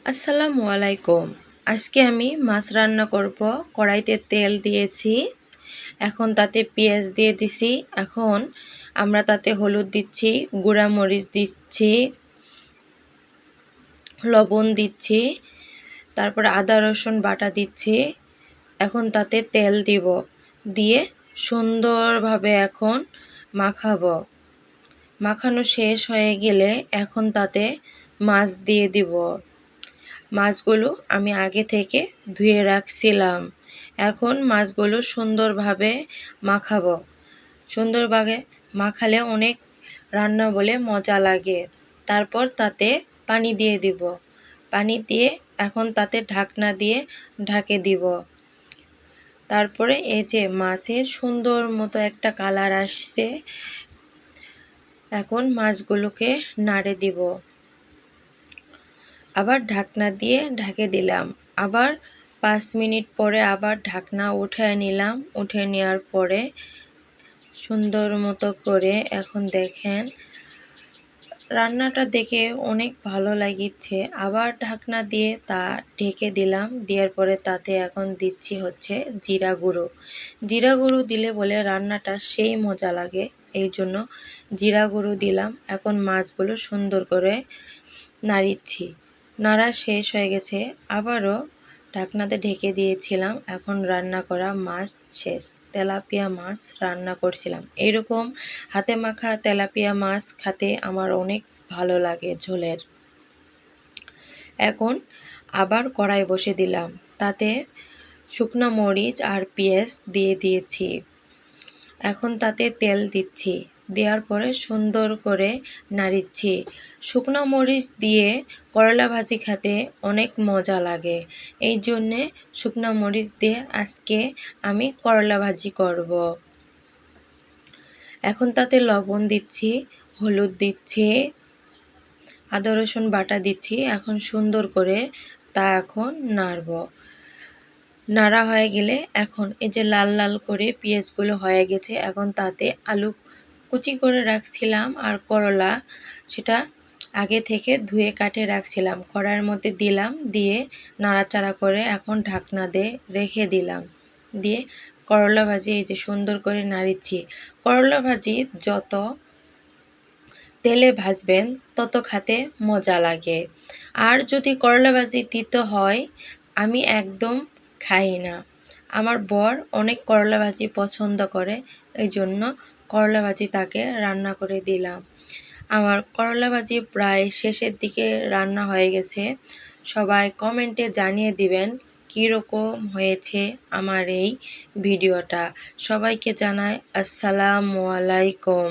আসসালামু আলাইকুম। আজকে আমি মাছ রান্না করব। কড়াইতে তেল দিয়েছি, এখন তাতে পেঁয়াজ দিয়ে দিছি। এখন আমরা তাতে হলুদ দিচ্ছি, গুঁড়া মরিচ দিচ্ছি, লবণ দিচ্ছি, তারপর আদা রসুন বাটা দিচ্ছি। এখন তাতে তেল দিব, দিয়ে সুন্দরভাবে এখন মাখাবো। মাখানো শেষ হয়ে গেলে এখন তাতে মাছ দিয়ে দিব। মাছগুলো আমি আগে থেকে ধুয়ে রাখছিলাম। এখন মাছগুলো সুন্দরভাবে মাখাবো। সুন্দরভাবে মাখালে অনেক রান্না বলে মজা লাগে। তারপর তাতে পানি দিয়ে দিব। পানি দিয়ে এখন তাতে ঢাকনা দিয়ে ঢাকে দিব। তারপরে এই যে মাছের সুন্দর মতো একটা কালার আসছে, এখন মাছগুলোকে নাড়ে দিব। আবার ঢাকনা দিয়ে ঢেকে দিলাম। আবার 5 মিনিট পরে আবার ঢাকনা উঠিয়ে নিলাম। উঠিয়ে নেওয়ার পরে সুন্দর মতো করে এখন দেখেন রান্নাটা দেখে অনেক ভালো লাগিচ্ছে। আবার ঢাকনা দিয়ে তা ঢেকে দিলাম। দেওয়ার পরে তাতে এখন দিচ্ছি হচ্ছে জিরা গুঁড়ো। জিরা গুঁড়ো দিলে বলে রান্নাটা সেই মজা লাগে, এই জন্য জিরা গুঁড়ো দিলাম। এখন মাছগুলো সুন্দর করে নাড়িচ্ছি। নাড়া শেষ হয়ে গেছে, আবারও ঢাকনাতে ঢেকে দিয়েছিলাম। এখন রান্না করা মাছ শেষ। তেলাপিয়া মাছ রান্না করছিলাম। এরকম হাতে মাখা তেলাপিয়া মাছ খেতে আমার অনেক ভালো লাগে ঝোলের। এখন আবার কড়াই বসে দিলাম, তাতে শুকনো মরিচ আর পেঁয়াজ দিয়ে দিয়েছি। এখন তাতে তেল দিচ্ছি, দেওয়ার পরে সুন্দর করে নাড়িচ্ছি। শুকনো মরিচ দিয়ে করলা ভাজি খেতে অনেক মজা লাগে, এই জন্যে শুকনো মরিচ দিয়ে আজকে আমি করলা ভাজি করব। এখন তাতে লবণ দিচ্ছি, হলুদ দিচ্ছি, আদা রসুন বাটা দিচ্ছি। এখন সুন্দর করে তা এখন নাড়ব। নাড়া হয়ে গেলে এখন এই যে লাল লাল করে পেঁয়াজগুলো হয়ে গেছে, এখন তাতে আলু কুচি করে রাখছিলাম আর করলা সেটা আগে থেকে ধুয়ে কাটে রাখছিলাম, কড়াইয়ের মধ্যে দিলাম। দিয়ে নাড়াচাড়া করে এখন ঢাকনা দিয়ে রেখে দিলাম। দিয়ে করলা ভাজি এই যে সুন্দর করে নাড়িচ্ছি। করলা ভাজি যত তেলে ভাজবেন তত খেতে মজা লাগে। আর যদি করলা ভাজি তিতো হয় আমি একদম খাই না। আমার বর অনেক করলা ভাজি পছন্দ করে, এই জন্য করলা ভাজি তাকে রান্না করে দিলাম। আমার করলা ভাজি প্রায় শেষের দিকে রান্না হয়ে গেছে। সবাই কমেন্টে জানিয়ে দিবেন কীরকম হয়েছে আমার এই ভিডিওটা। সবাইকে জানাই আসসালামু আলাইকুম।